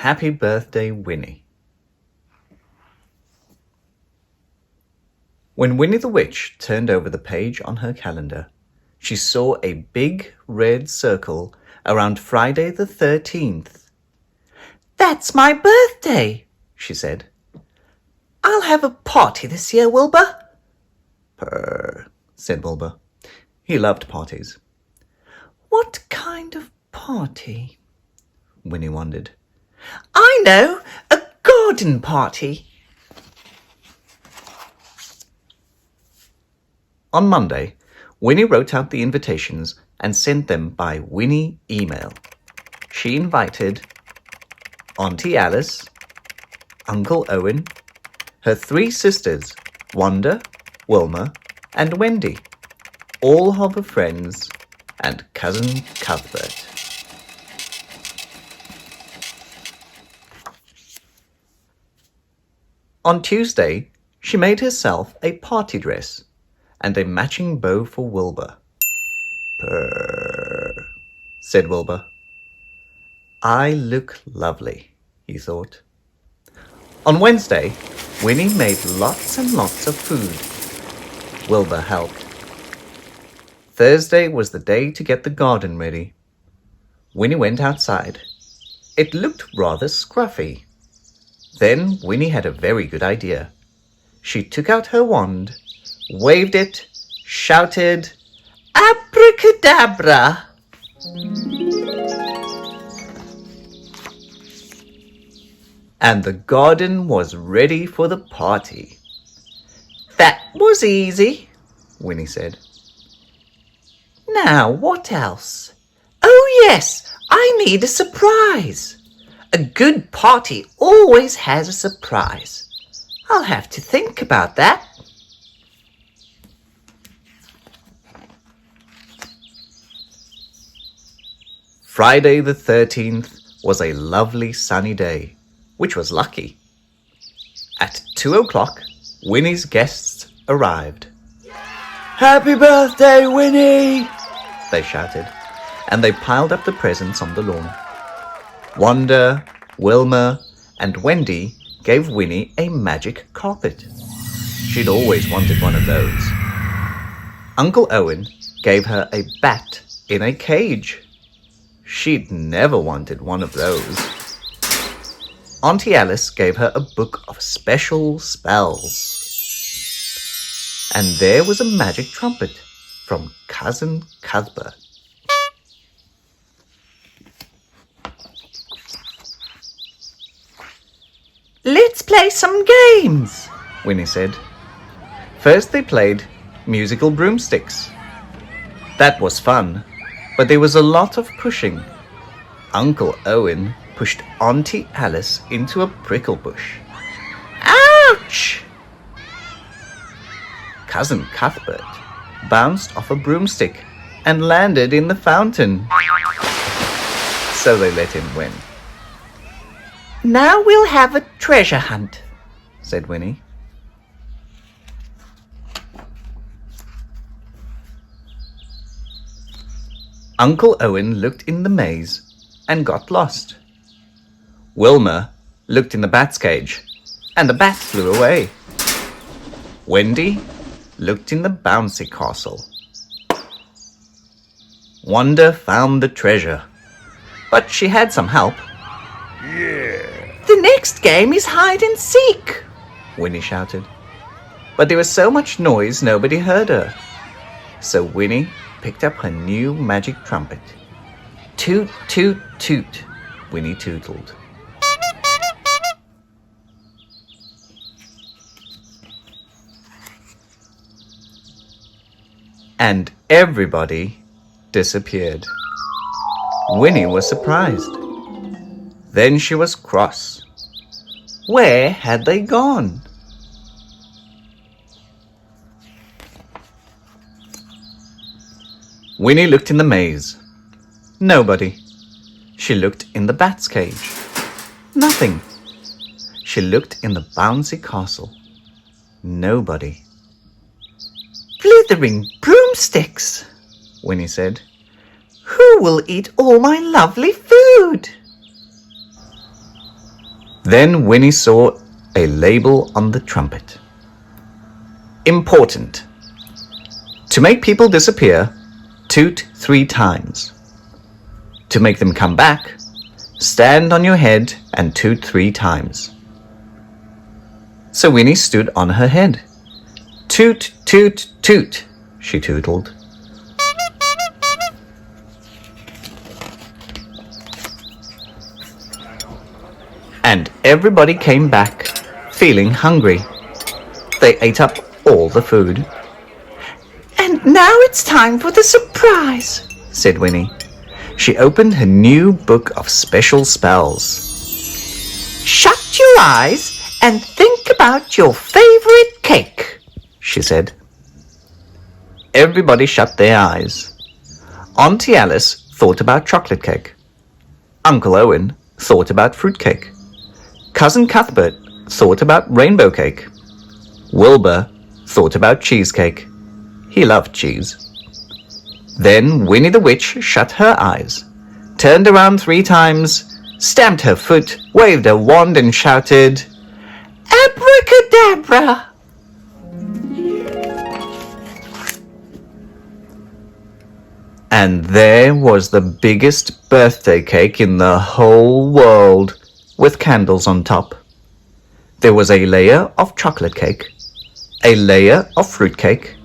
Happy Birthday, Winnie. When Winnie the Witch turned over the page on her calendar, she saw a big red circle around Friday the 13th. "That's my birthday," she said. "I'll have a party this year, Wilbur." "Purr," said Wilbur. He loved parties. "What kind of party?" Winnie wondered. "I know, a garden party." On Monday, Winnie wrote out the invitations and sent them by Winnie email. She invited Auntie Alice, Uncle Owen, her 3 sisters, Wanda, Wilma, and Wendy, all of her friends, and Cousin Cuthbert. On Tuesday, she made herself a party dress and a matching bow for Wilbur. "Purr," said Wilbur. "I look lovely," he thought. On Wednesday, Winnie made lots and lots of food. Wilbur helped. Thursday was the day to get the garden ready. Winnie went outside. It looked rather scruffy. Then Winnie had a very good idea. She took out her wand, waved it, shouted, "Abracadabra!" And the garden was ready for the party. "That was easy," Winnie said. "Now what else? Oh yes, I need a surprise. A good party always has a surprise. I'll have to think about that." Friday the 13th was a lovely sunny day, which was lucky. At 2 o'clock, Winnie's guests arrived. "Happy birthday, Winnie!" they shouted, and they piled up the presents on the lawn. Wanda, Wilma, and Wendy gave Winnie a magic carpet. She'd always wanted one of those. Uncle Owen gave her a bat in a cage. She'd never wanted one of those. Auntie Alice gave her a book of special spells. And there was a magic trumpet from Cousin Cuthbert. "Let's play some games," Winnie said. First they played musical broomsticks. That was fun, but there was a lot of pushing. Uncle Owen pushed Auntie Alice into a prickle bush. "Ouch!" Cousin Cuthbert bounced off a broomstick and landed in the fountain. So they let him win. "Now we'll have a treasure hunt," said Winnie. Uncle Owen looked in the maze and got lost. Wilma looked in the bat's cage and the bat flew away. Wendy looked in the bouncy castle. Wanda found the treasure, but she had some help. "Yeah! The next game is hide and seek," Winnie shouted. But there was so much noise nobody heard her. So Winnie picked up her new magic trumpet. Toot, toot, toot, Winnie tootled. And everybody disappeared. Winnie was surprised. Then she was cross. Where had they gone? Winnie looked in the maze. Nobody. She looked in the bat's cage. Nothing. She looked in the bouncy castle. Nobody. "Blithering broomsticks," Winnie said. "Who will eat all my lovely food?" Then Winnie saw a label on the trumpet. Important. To make people disappear, toot 3 times. To make them come back, stand on your head and toot 3 times. So Winnie stood on her head. Toot, toot, toot, she tootled. And everybody came back, feeling hungry. They ate up all the food. "And now it's time for the surprise," said Winnie. She opened her new book of special spells. "Shut your eyes and think about your favorite cake," she said. Everybody shut their eyes. Auntie Alice thought about chocolate cake. Uncle Owen thought about fruit cake. Cousin Cuthbert thought about rainbow cake. Wilbur thought about cheesecake. He loved cheese. Then Winnie the Witch shut her eyes, turned around 3 times, stamped her foot, waved her wand and shouted, "Abracadabra!" And there was the biggest birthday cake in the whole world, with candles on top. There was a layer of chocolate cake, a layer of fruit cake,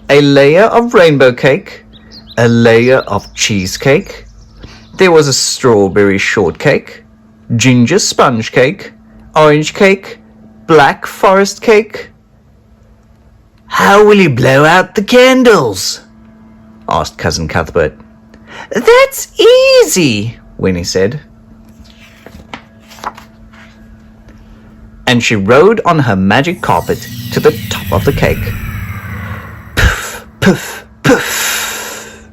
a layer of rainbow cake, a layer of cheesecake. There was a strawberry shortcake, ginger sponge cake, orange cake, black forest cake. "How will you blow out the candles?" asked Cousin Cuthbert. "That's easy," Winnie said. And she rode on her magic carpet to the top of the cake. Puff, puff, puff.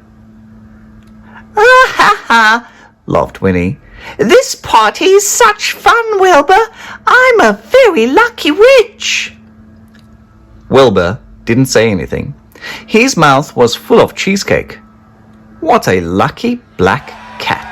"Ah ha ha," laughed Winnie. "This party is such fun, Wilbur. I'm a very lucky witch." Wilbur didn't say anything. His mouth was full of cheesecake. What a lucky black cat.